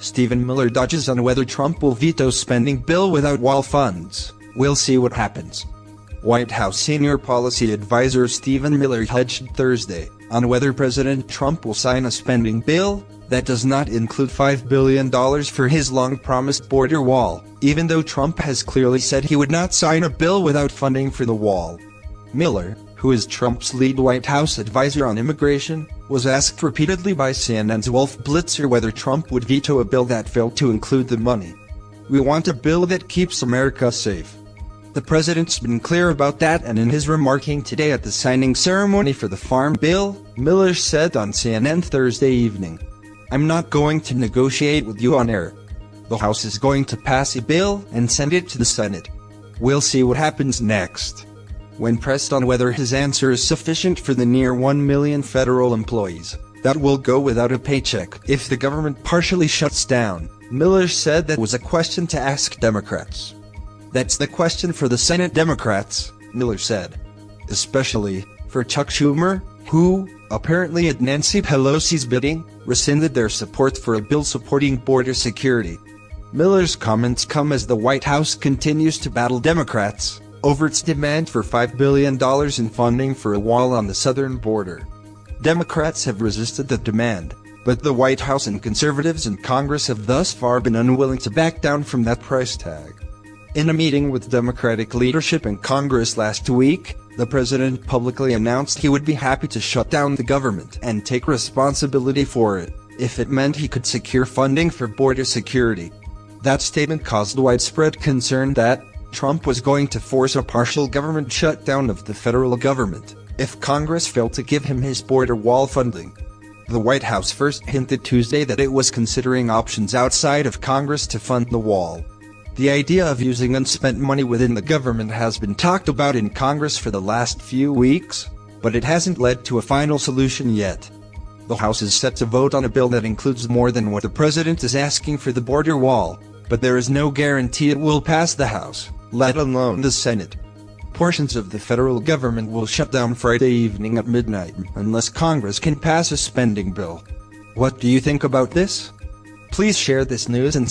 Stephen Miller dodges on whether Trump will veto spending bill without wall funds. We'll see what happens. White House senior policy advisor Stephen Miller hedged Thursday on whether President Trump will sign a spending bill that does not include $5 billion for his long-promised border wall, even though Trump has clearly said he would not sign a bill without funding for the wall. Miller, who is Trump's lead White House advisor on immigration, was asked repeatedly by CNN's Wolf Blitzer whether Trump would veto a bill that failed to include the money. "We want a bill that keeps America safe. The president's been clear about that, and in his remarking today at the signing ceremony for the Farm Bill," Miller said on CNN Thursday evening, "I'm not going to negotiate with you on air. The House is going to pass a bill and send it to the Senate. We'll see what happens next." When pressed on whether his answer is sufficient for the near 1 million federal employees that will go without a paycheck if the government partially shuts down, Miller said that was a question to ask Democrats. "That's the question for the Senate Democrats," Miller said. "Especially for Chuck Schumer, who, apparently at Nancy Pelosi's bidding, rescinded their support for a bill supporting border security." Miller's comments come as the White House continues to battle Democrats over its demand for $5 billion in funding for a wall on the southern border. Democrats have resisted the demand, but the White House and conservatives in Congress have thus far been unwilling to back down from that price tag. In a meeting with Democratic leadership in Congress last week, the president publicly announced he would be happy to shut down the government and take responsibility for it, if it meant he could secure funding for border security. That statement caused widespread concern that Trump was going to force a partial government shutdown of the federal government if Congress failed to give him his border wall funding. The White House first hinted Tuesday that it was considering options outside of Congress to fund the wall. The idea of using unspent money within the government has been talked about in Congress for the last few weeks, but it hasn't led to a final solution yet. The House is set to vote on a bill that includes more than what the president is asking for the border wall, but there is no guarantee it will pass the House, let alone the Senate. Portions of the federal government will shut down Friday evening at midnight unless Congress can pass a spending bill. What do you think about this? Please share this news and